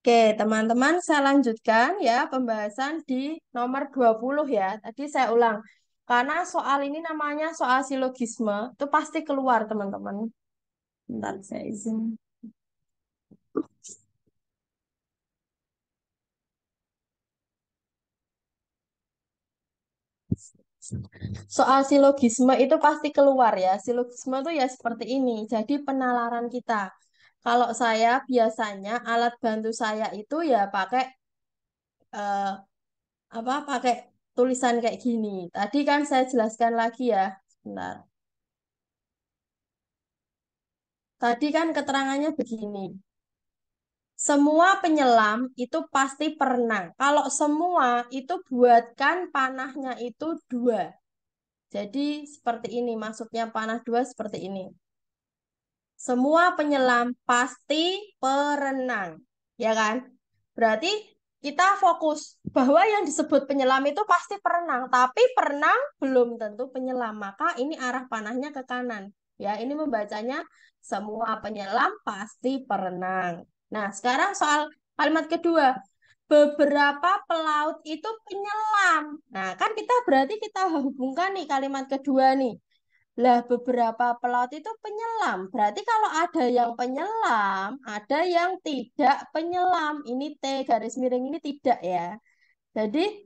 Oke, teman-teman, saya lanjutkan ya pembahasan di nomor 20 ya. Tadi saya ulang. Karena soal ini namanya soal silogisme, itu pasti keluar, teman-teman. Bentar, saya izin. Soal silogisme itu pasti keluar ya. Silogisme itu ya seperti ini. Jadi penalaran kita. Kalau saya biasanya alat bantu saya itu ya pakai eh, pakai tulisan kayak gini. Tadi kan saya jelaskan lagi ya. Sebentar. Tadi kan keterangannya begini. Semua penyelam itu pasti pernah. Kalau semua itu buatkan panahnya itu dua. Jadi seperti ini, maksudnya panah dua seperti ini. Semua penyelam pasti perenang, ya kan? Berarti kita fokus bahwa yang disebut penyelam itu pasti perenang, tapi perenang belum tentu penyelam. Maka ini arah panahnya ke kanan. Ya, ini membacanya semua penyelam pasti perenang. Nah, sekarang soal kalimat kedua. Beberapa pelaut itu penyelam. Nah, kan kita berarti kita hubungkan nih kalimat kedua nih. Lah, beberapa pelaut itu penyelam. Berarti kalau ada yang penyelam, ada yang tidak penyelam. Ini T garis miring ini tidak ya. Jadi,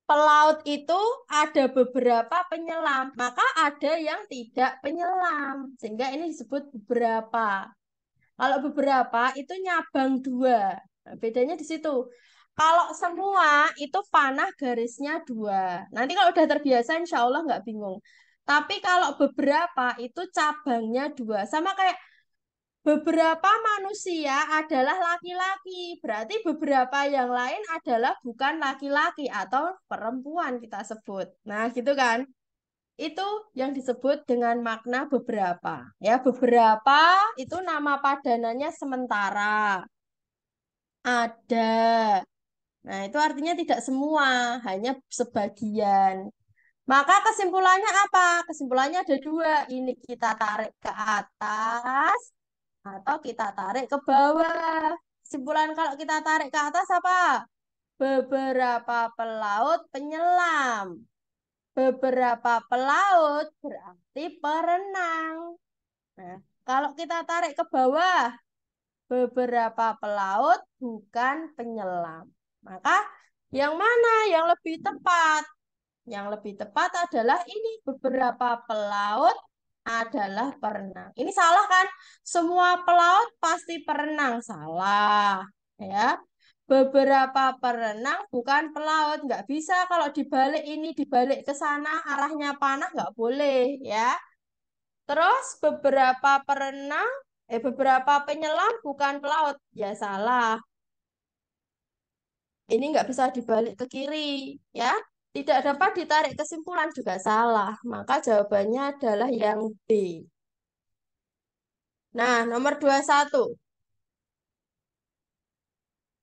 pelaut itu ada beberapa penyelam, maka ada yang tidak penyelam. Sehingga ini disebut beberapa. Kalau beberapa itu nyabang dua. Nah, bedanya di situ. Kalau semua itu panah garisnya dua. Nanti kalau udah terbiasa insya Allah nggak bingung. Tapi kalau beberapa itu cabangnya dua. Sama kayak beberapa manusia adalah laki-laki. Berarti beberapa yang lain adalah bukan laki-laki atau perempuan kita sebut. Nah gitu kan. Itu yang disebut dengan makna beberapa. Ya, beberapa itu nama padanannya sementara. Ada. Nah, itu artinya tidak semua, hanya sebagian. Maka kesimpulannya apa? Kesimpulannya ada dua. Ini kita tarik ke atas atau kita tarik ke bawah. Kesimpulan kalau kita tarik ke atas apa? Beberapa pelaut penyelam. Beberapa pelaut berarti perenang. Nah, kalau kita tarik ke bawah, beberapa pelaut bukan penyelam. Maka yang mana yang lebih tepat? Yang lebih tepat adalah ini beberapa pelaut adalah perenang. Ini salah kan? Semua pelaut pasti perenang. Salah. Ya. Beberapa perenang bukan pelaut. Nggak bisa kalau dibalik ini, dibalik ke sana, arahnya panah nggak boleh. Ya. Terus beberapa penyelam bukan pelaut. Ya salah. Ini nggak bisa dibalik ke kiri. Ya. Tidak dapat ditarik kesimpulan juga salah. Maka jawabannya adalah yang B. Nah, nomor 21.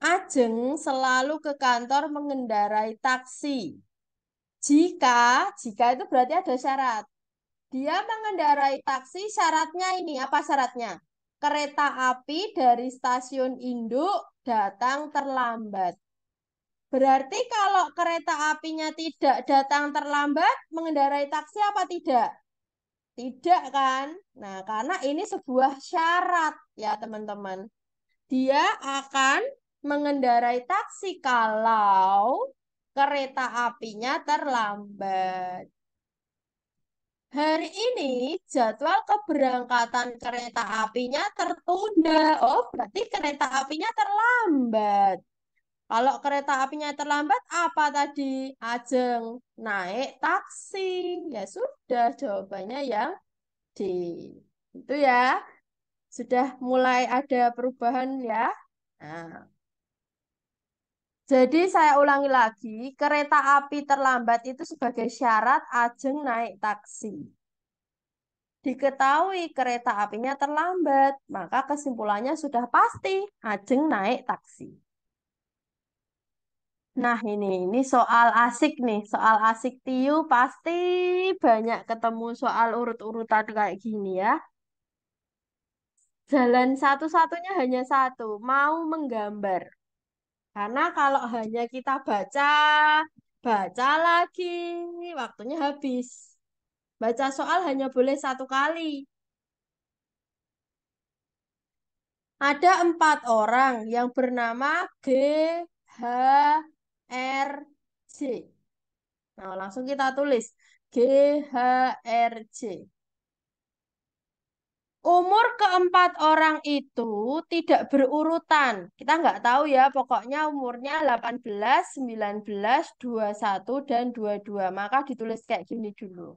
Ajeng selalu ke kantor mengendarai taksi. Jika itu berarti ada syarat. Dia mengendarai taksi, syaratnya ini, apa syaratnya? Kereta api dari stasiun induk datang terlambat. Berarti kalau kereta apinya tidak datang terlambat, mengendarai taksi apa tidak? Tidak kan? Nah, karena ini sebuah syarat ya teman-teman. Dia akan mengendarai taksi kalau kereta apinya terlambat. Hari ini jadwal keberangkatan kereta apinya tertunda. Oh, berarti kereta apinya terlambat. Kalau kereta apinya terlambat, apa tadi? Ajeng naik taksi. Ya sudah, jawabannya yang D. Itu ya, sudah mulai ada perubahan ya. Nah, jadi saya ulangi lagi, kereta api terlambat itu sebagai syarat Ajeng naik taksi. Diketahui kereta apinya terlambat, maka kesimpulannya sudah pasti Ajeng naik taksi. Nah, ini soal asik nih, soal asik Tiu pasti banyak ketemu soal urut-urutan kayak gini ya. Jalan satu-satunya hanya satu, mau menggambar. Karena kalau hanya kita baca, baca lagi, waktunya habis. Baca soal hanya boleh satu kali. Ada 4 orang yang bernama G, H, R, J. Nah, langsung kita tulis G, H, R, J. Umur keempat orang itu tidak berurutan. Kita nggak tahu ya, pokoknya umurnya 18, 19, 21, dan 22. Maka ditulis kayak gini dulu.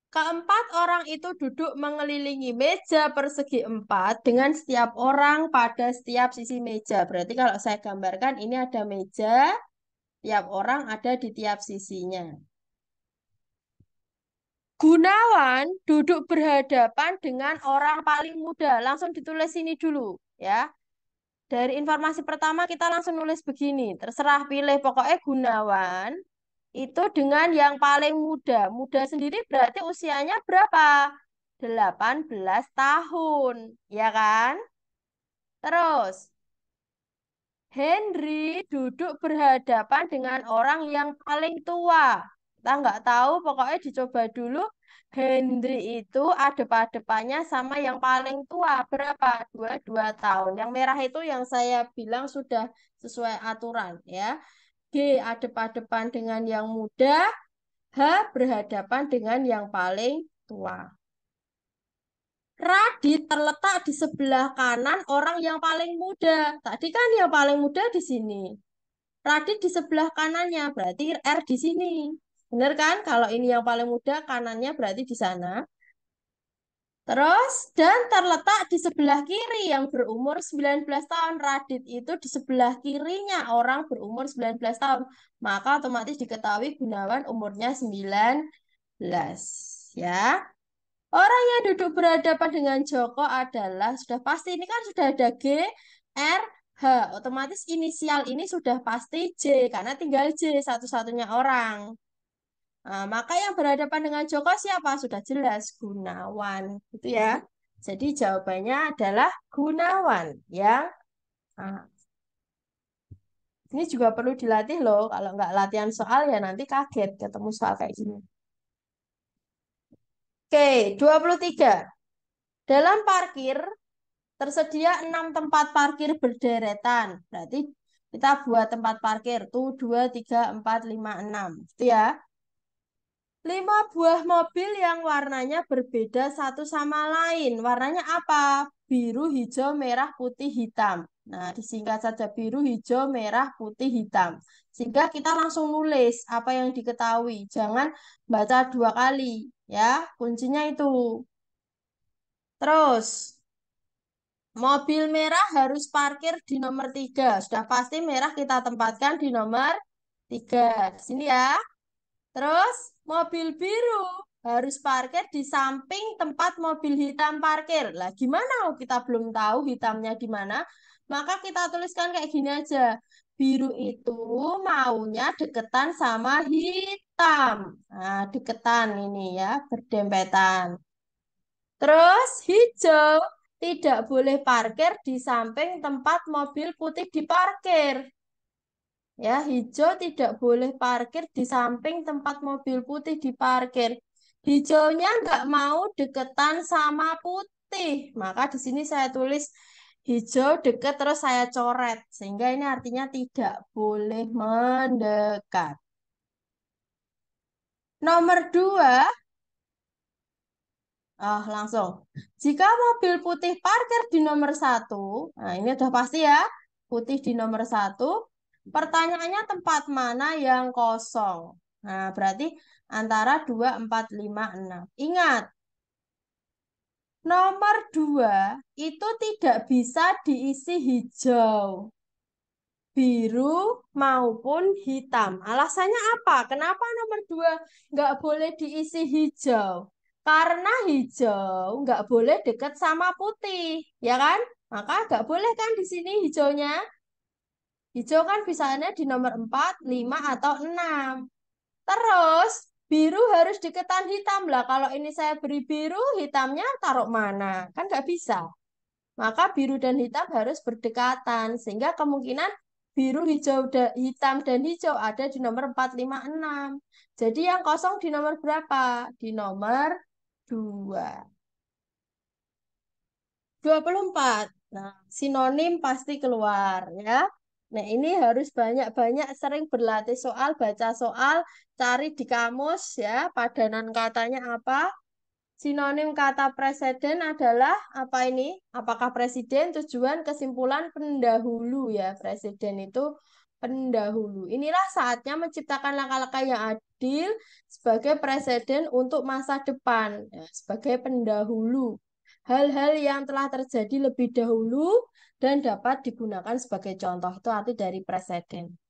Keempat orang itu duduk mengelilingi meja persegi 4 dengan setiap orang pada setiap sisi meja. Berarti kalau saya gambarkan ini ada meja, tiap orang ada di tiap sisinya. Gunawan duduk berhadapan dengan orang paling muda. Langsung ditulis ini dulu ya. Dari informasi pertama kita langsung nulis begini. Terserah pilih pokoknya Gunawan itu dengan yang paling muda. Muda sendiri berarti usianya berapa? 18 tahun, ya kan? Terus Henry duduk berhadapan dengan orang yang paling tua. Kita nggak tahu, pokoknya dicoba dulu. Henry itu adep-adepannya sama yang paling tua. Berapa? 22 tahun. Yang merah itu yang saya bilang sudah sesuai aturan ya. G adep-adepan dengan yang muda, H berhadapan dengan yang paling tua. Radit terletak di sebelah kanan orang yang paling muda. Tadi kan yang paling muda di sini. Radit di sebelah kanannya, berarti R di sini. Benar kan? Kalau ini yang paling muda, kanannya berarti di sana. Terus, dan terletak di sebelah kiri yang berumur 19 tahun. Radit itu di sebelah kirinya orang berumur 19 tahun. Maka otomatis diketahui Gunawan umurnya 19. Ya. Orang yang duduk berhadapan dengan Joko adalah, sudah pasti ini kan sudah ada G, R, H. Otomatis inisial ini sudah pasti J, karena tinggal J satu-satunya orang. Nah, maka yang berhadapan dengan Joko siapa? Sudah jelas, Gunawan. Gitu ya. Jadi jawabannya adalah Gunawan. Ya. Nah, ini juga perlu dilatih loh. Kalau nggak latihan soal ya nanti kaget ketemu soal kayak gini. Oke, 23. Dalam parkir, tersedia 6 tempat parkir berderetan. Berarti kita buat tempat parkir. Tuh, 2, 3, 4, 5, 6. Itu ya. 5 buah mobil yang warnanya berbeda satu sama lain. Warnanya apa? Biru, hijau, merah, putih, hitam. Nah, disingkat saja biru, hijau, merah, putih, hitam. Sehingga kita langsung nulis apa yang diketahui. Jangan baca 2 kali. Ya, kuncinya itu. Terus, mobil merah harus parkir di nomor 3. Sudah pasti merah kita tempatkan di nomor 3. Di sini ya. Terus mobil biru harus parkir di samping tempat mobil hitam parkir. Lah gimana? Kita belum tahu hitamnya di mana. Maka kita tuliskan kayak gini aja. Biru itu maunya deketan sama hitam. Nah, deketan ini ya, berdempetan. Terus hijau tidak boleh parkir di samping tempat mobil putih diparkir. Ya, hijau tidak boleh parkir di samping tempat mobil putih diparkir. Hijaunya nggak mau deketan sama putih. Maka di sini saya tulis hijau deket terus saya coret. Sehingga ini artinya tidak boleh mendekat. Nomor 2, langsung. Jika mobil putih parkir di nomor 1, nah ini udah pasti ya, putih di nomor 1, pertanyaannya tempat mana yang kosong? Nah, berarti antara 2, 4, 5, 6. Ingat, nomor 2 itu tidak bisa diisi hijau, biru, maupun hitam. Alasannya apa? Kenapa nomor 2 nggak boleh diisi hijau? Karena hijau nggak boleh dekat sama putih, ya kan? Maka nggak boleh kan di sini hijaunya. Hijau kan bisanya di nomor 4, 5, atau 6. Terus Biru harus diketan hitam lah. Kalau ini saya beri biru, hitamnya taruh mana? Kan nggak bisa. Maka biru dan hitam harus berdekatan. Sehingga kemungkinan biru, hijau, hitam, dan hijau ada di nomor 4, 5, 6. Jadi yang kosong di nomor berapa? Di nomor 2. 24. Nah, sinonim pasti keluar ya. Nah, ini harus banyak-banyak sering berlatih soal, baca soal, cari di kamus ya, padanan katanya apa. Sinonim kata presiden adalah apa ini? Apakah presiden, tujuan, kesimpulan, pendahulu ya. Presiden itu pendahulu. Inilah saatnya menciptakan langkah-langkah yang adil sebagai presiden untuk masa depan, ya, sebagai pendahulu. Hal-hal yang telah terjadi lebih dahulu dan dapat digunakan sebagai contoh. Itu arti dari preseden.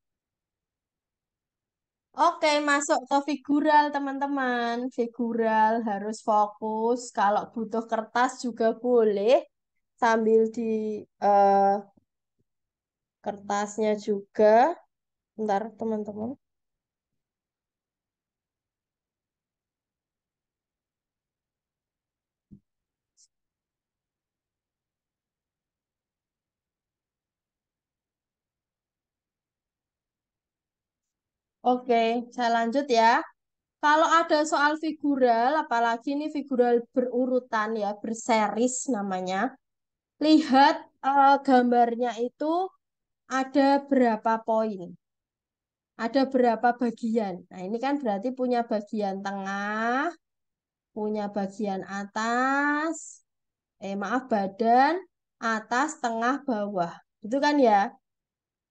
Oke, masuk ke figural, teman-teman. Figural harus fokus. Kalau butuh kertas juga boleh sambil di eh, kertasnya juga. Bentar, teman-teman. Oke, saya lanjut ya. Kalau ada soal figural, apalagi ini figural berurutan ya, berseris namanya. Lihat gambarnya itu ada berapa poin, ada berapa bagian. Nah, ini kan berarti punya bagian tengah, punya bagian atas, maaf badan, atas, tengah, bawah. Itu kan ya.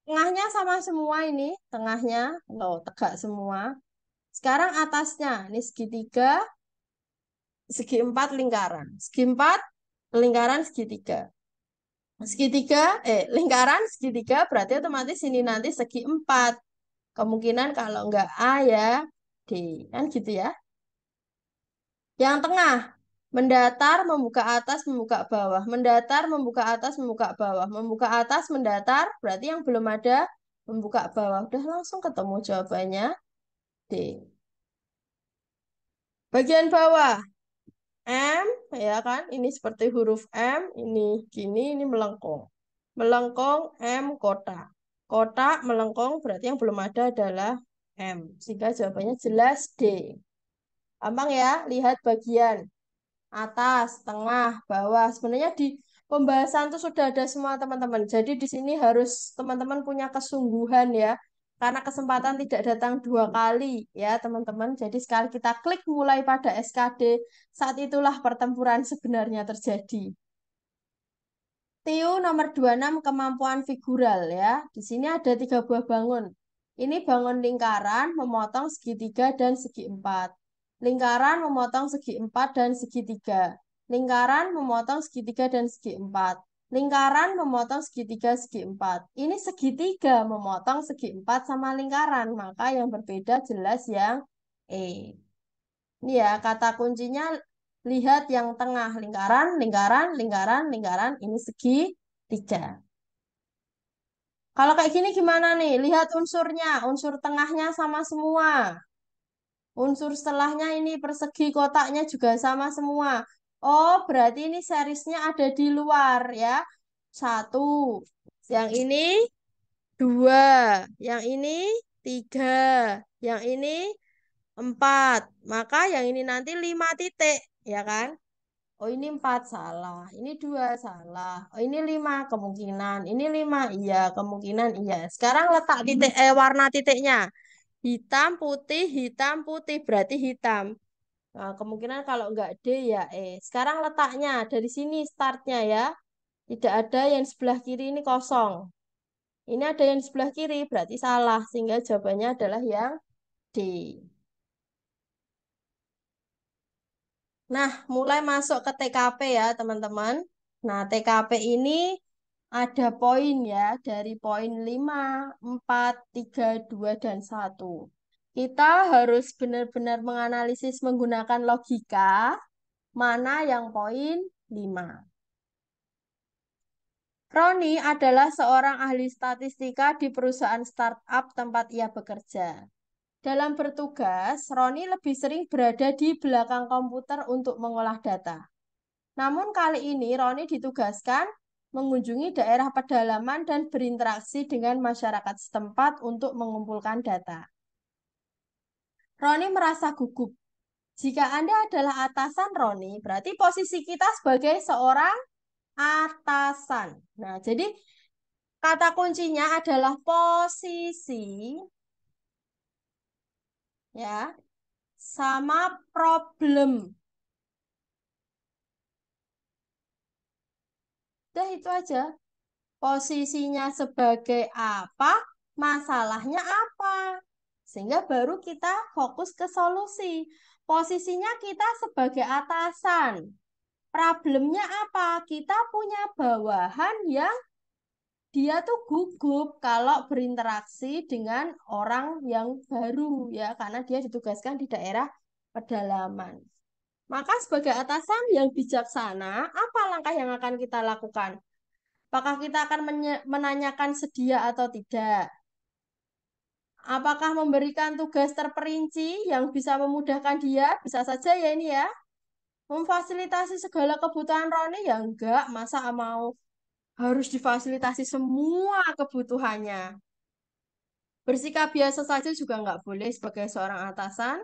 Tengahnya sama semua ini, tengahnya loh tegak semua. Sekarang atasnya, ini segitiga, segi empat lingkaran. Segi empat, lingkaran segitiga. Segitiga, lingkaran segitiga berarti otomatis ini nanti segi empat. Kemungkinan kalau enggak A ya D. Kan gitu ya. Yang tengah, mendatar, membuka atas, membuka bawah. Mendatar, membuka atas, membuka bawah. Membuka atas, mendatar, berarti yang belum ada membuka bawah. Udah langsung ketemu jawabannya D. Bagian bawah, M, ya kan? Ini seperti huruf M, ini gini, ini melengkung. Melengkung, M, kotak. Kotak, melengkung, berarti yang belum ada adalah M. Sehingga jawabannya jelas D. Gampang ya, lihat bagian atas, tengah, bawah. Sebenarnya di pembahasan itu sudah ada semua teman-teman. Jadi di sini harus teman-teman punya kesungguhan ya. Karena kesempatan tidak datang dua kali ya teman-teman. Jadi sekali kita klik mulai pada SKD, saat itulah pertempuran sebenarnya terjadi. TIU nomor 26 kemampuan figural ya. Di sini ada 3 buah bangun. Ini bangun lingkaran, memotong segitiga dan segi empat. Lingkaran memotong segi empat dan segitiga. Lingkaran memotong segitiga dan segi empat. Lingkaran memotong segitiga segi empat. Ini segitiga memotong segi empat sama lingkaran. Maka yang berbeda jelas yang E. Ini ya, kata kuncinya lihat yang tengah, lingkaran, lingkaran, lingkaran, lingkaran, ini segitiga. Kalau kayak gini gimana nih? Lihat unsurnya, unsur tengahnya sama semua. Unsur setelahnya ini persegi kotaknya juga sama semua. Oh, berarti ini serisnya ada di luar ya. Satu, yang ini dua, yang ini tiga, yang ini empat. Maka yang ini nanti 5 titik, ya kan? Oh ini 4 salah, ini 2 salah. Oh ini 5 kemungkinan, ini 5 iya kemungkinan iya. Sekarang letak titik warna titiknya. Hitam putih berarti hitam. Nah, kemungkinan kalau enggak D ya E. Sekarang letaknya dari sini startnya ya. Tidak ada yang sebelah kiri ini kosong. Ini ada yang sebelah kiri berarti salah sehingga jawabannya adalah yang D. Nah, mulai masuk ke TKP ya, teman-teman. Nah, TKP ini ada poin ya, dari poin 5, 4, 3, 2, dan 1. Kita harus benar-benar menganalisis menggunakan logika, mana yang poin 5. Roni adalah seorang ahli statistika di perusahaan startup tempat ia bekerja. Dalam bertugas, Roni lebih sering berada di belakang komputer untuk mengolah data. Namun kali ini Roni ditugaskan mengunjungi daerah pedalaman dan berinteraksi dengan masyarakat setempat untuk mengumpulkan data. Roni merasa gugup. Jika Anda adalah atasan Roni, berarti posisi kita sebagai seorang atasan. Nah, jadi kata kuncinya adalah posisi, ya, sama problem. Udah itu aja. Posisinya sebagai apa, masalahnya apa. Sehingga baru kita fokus ke solusi. Posisinya kita sebagai atasan. Problemnya apa? Kita punya bawahan yang dia tuh gugup kalau berinteraksi dengan orang yang baru ya, karena dia ditugaskan di daerah pedalaman. Maka sebagai atasan yang bijaksana, apa langkah yang akan kita lakukan? Apakah kita akan menanyakan sedia atau tidak? Apakah memberikan tugas terperinci yang bisa memudahkan dia? Bisa saja ya ini ya. Memfasilitasi segala kebutuhan Roni ya enggak, masa mau harus difasilitasi semua kebutuhannya. Bersikap biasa saja juga nggak boleh sebagai seorang atasan.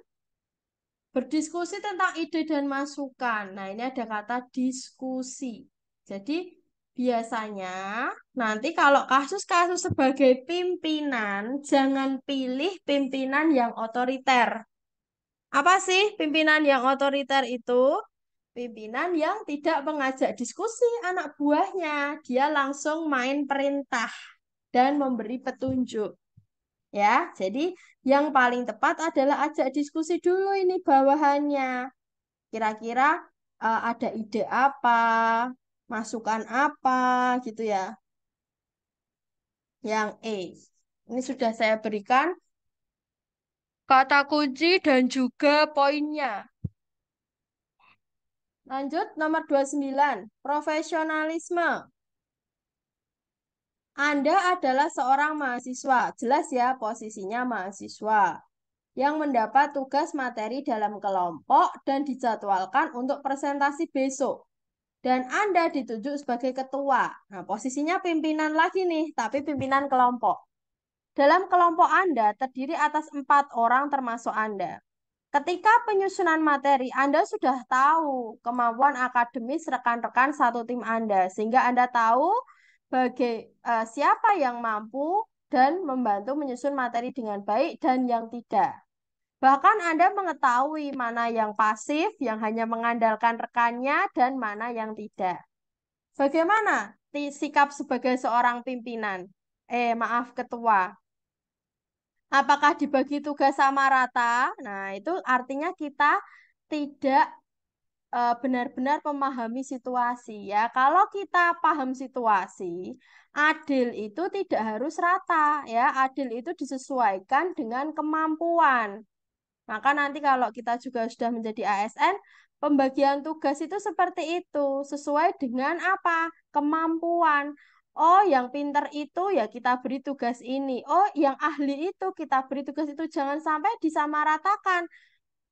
Berdiskusi tentang ide dan masukan. Nah, ini ada kata diskusi. Jadi, biasanya nanti kalau kasus-kasus sebagai pimpinan, jangan pilih pimpinan yang otoriter. Apa sih pimpinan yang otoriter itu? Pimpinan yang tidak mengajak diskusi anak buahnya. Dia langsung main perintah dan memberi petunjuk. Ya, jadi yang paling tepat adalah ajak diskusi dulu ini bawahannya. Kira-kira ada ide apa, masukan apa gitu ya. Yang E. Ini sudah saya berikan kata kunci dan juga poinnya. Lanjut nomor 29, profesionalisme. Anda adalah seorang mahasiswa, jelas ya posisinya mahasiswa, yang mendapat tugas materi dalam kelompok dan dijadwalkan untuk presentasi besok. Dan Anda ditunjuk sebagai ketua. Nah, posisinya pimpinan lagi nih, tapi pimpinan kelompok. Dalam kelompok Anda terdiri atas 4 orang termasuk Anda. Ketika penyusunan materi, Anda sudah tahu kemampuan akademis rekan-rekan satu tim Anda, sehingga Anda tahu siapa yang mampu dan membantu menyusun materi dengan baik dan yang tidak. Bahkan Anda mengetahui mana yang pasif, yang hanya mengandalkan rekannya, dan mana yang tidak. Bagaimana sikap sebagai seorang pimpinan? Maaf, ketua. Apakah dibagi tugas sama rata? Nah, itu artinya kita tidak benar-benar memahami situasi ya. Kalau kita paham situasi, adil itu tidak harus rata ya. Adil itu disesuaikan dengan kemampuan. Maka nanti kalau kita juga sudah menjadi ASN, pembagian tugas itu seperti itu, sesuai dengan apa? Kemampuan. Oh, yang pinter itu ya kita beri tugas ini. Oh, yang ahli itu kita beri tugas itu. Jangan sampai disamaratakan.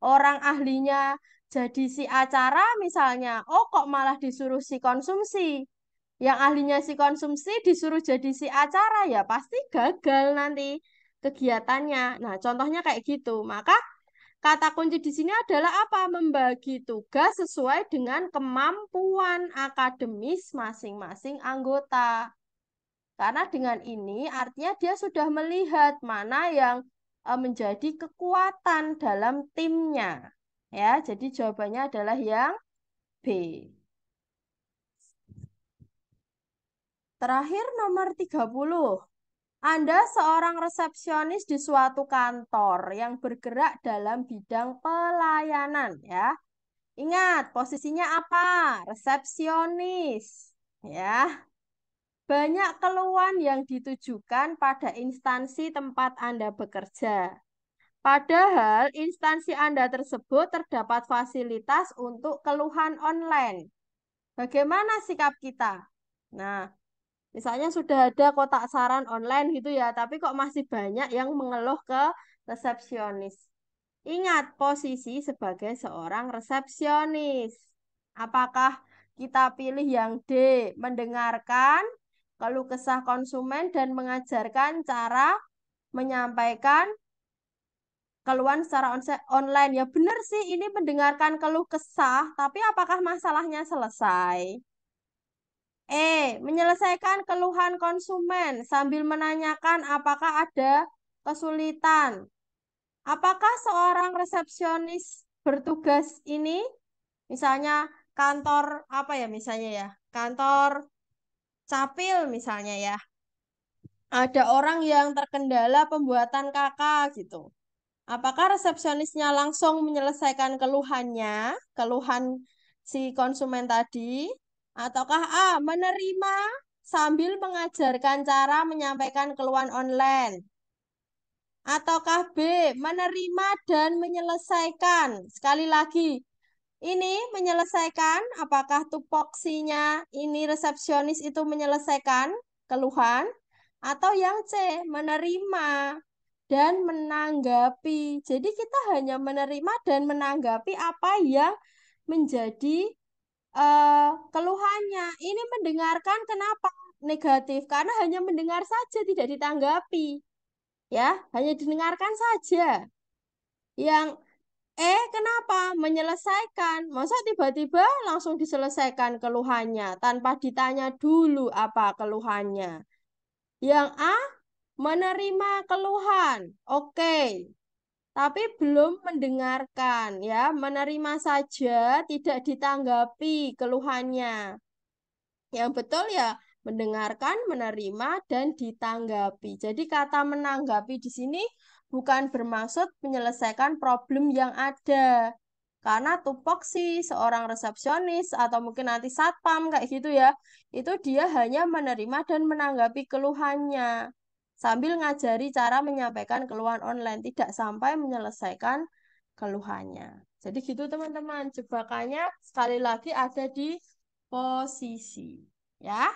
Orang ahlinya jadi si acara misalnya. Oh, kok malah disuruh si konsumsi. Yang ahlinya si konsumsi disuruh jadi si acara ya pasti gagal nanti kegiatannya. Nah, contohnya kayak gitu. Maka kata kunci di sini adalah apa? Membagi tugas sesuai dengan kemampuan akademis masing-masing anggota. Karena dengan ini artinya dia sudah melihat mana yang menjadi kekuatan dalam timnya. Ya, jadi jawabannya adalah yang B. Terakhir nomor 30. Anda seorang resepsionis di suatu kantor yang bergerak dalam bidang pelayanan ya. Ingat, posisinya apa? Resepsionis. Ya, banyak keluhan yang ditujukan pada instansi tempat Anda bekerja. Padahal instansi Anda tersebut terdapat fasilitas untuk keluhan online. Bagaimana sikap kita? Nah, misalnya sudah ada kotak saran online gitu ya, tapi kok masih banyak yang mengeluh ke resepsionis. Ingat posisi sebagai seorang resepsionis. Apakah kita pilih yang D, mendengarkan keluh kesah konsumen dan mengajarkan cara menyampaikan keluhan secara online? Ya benar sih, ini mendengarkan keluh kesah, tapi apakah masalahnya selesai? Menyelesaikan keluhan konsumen sambil menanyakan apakah ada kesulitan. Apakah seorang resepsionis bertugas ini, misalnya kantor apa ya misalnya ya, kantor capil misalnya ya, ada orang yang terkendala pembuatan kakak gitu. Apakah resepsionisnya langsung menyelesaikan keluhannya, keluhan si konsumen tadi, ataukah A, menerima sambil mengajarkan cara menyampaikan keluhan online? Ataukah B, menerima dan menyelesaikan? Sekali lagi, ini menyelesaikan, apakah tupoksinya ini resepsionis itu menyelesaikan keluhan? Atau yang C, menerima dan menanggapi. Jadi kita hanya menerima dan menanggapi apa yang menjadi keluhannya. Ini mendengarkan kenapa negatif? Karena hanya mendengar saja tidak ditanggapi. Ya, hanya didengarkan saja. Yang kenapa menyelesaikan? Masa tiba-tiba langsung diselesaikan keluhannya tanpa ditanya dulu apa keluhannya? Yang A, menerima keluhan. Oke, tapi belum mendengarkan ya, menerima saja, tidak ditanggapi keluhannya. Yang betul ya mendengarkan, menerima, dan ditanggapi. Jadi kata menanggapi di sini bukan bermaksud menyelesaikan problem yang ada. Karena tupoksi seorang resepsionis atau mungkin nanti satpam kayak gitu ya, itu dia hanya menerima dan menanggapi keluhannya. Sambil ngajari cara menyampaikan keluhan online, tidak sampai menyelesaikan keluhannya. Jadi gitu teman-teman, jebakannya sekali lagi ada di posisi. Ya,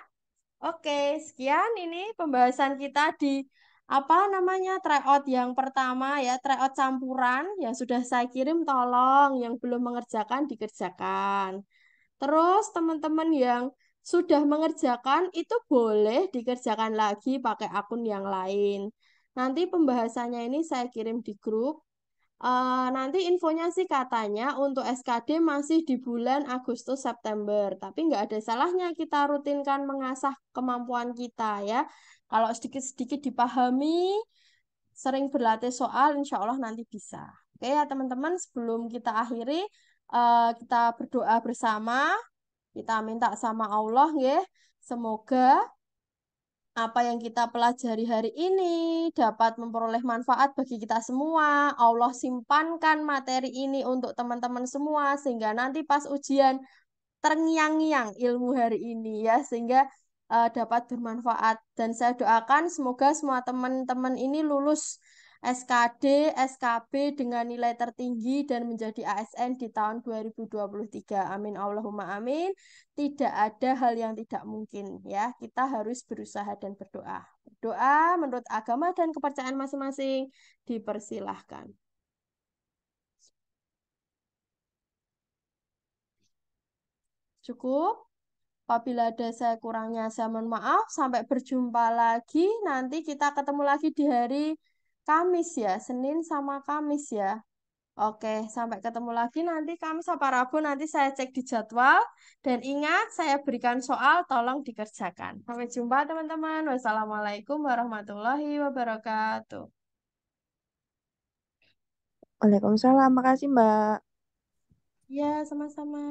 oke, sekian ini pembahasan kita di apa namanya tryout yang pertama ya, tryout campuran yang sudah saya kirim tolong yang belum mengerjakan dikerjakan. Terus teman-teman yang sudah mengerjakan itu boleh dikerjakan lagi pakai akun yang lain. Nanti pembahasannya ini saya kirim di grup. Nanti infonya sih katanya untuk SKD masih di bulan Agustus September, tapi nggak ada salahnya kita rutinkan mengasah kemampuan kita ya. Kalau sedikit-sedikit dipahami, sering berlatih soal, insya Allah nanti bisa. Oke ya teman-teman, sebelum kita akhiri, kita berdoa bersama, kita minta sama Allah ya, semoga apa yang kita pelajari hari ini dapat memperoleh manfaat bagi kita semua. Allah simpankan materi ini untuk teman-teman semua sehingga nanti pas ujian terngiang-ngiang ilmu hari ini ya sehingga dapat bermanfaat dan saya doakan semoga semua teman-teman ini lulus SKD, SKB dengan nilai tertinggi dan menjadi ASN di tahun 2023. Amin Allahumma amin. Tidak ada hal yang tidak mungkin ya. Kita harus berusaha dan berdoa. Berdoa menurut agama dan kepercayaan masing-masing dipersilahkan. Cukup? Apabila ada saya kurangnya, saya mohon maaf. Sampai berjumpa lagi. Nanti kita ketemu lagi di hari Kamis ya. Senin sama Kamis ya. Oke, sampai ketemu lagi nanti Kamis apa Rabu. Nanti saya cek di jadwal. Dan ingat, saya berikan soal, tolong dikerjakan. Sampai jumpa teman-teman. Wassalamualaikum warahmatullahi wabarakatuh. Waalaikumsalam, makasih Mbak. Ya, sama-sama.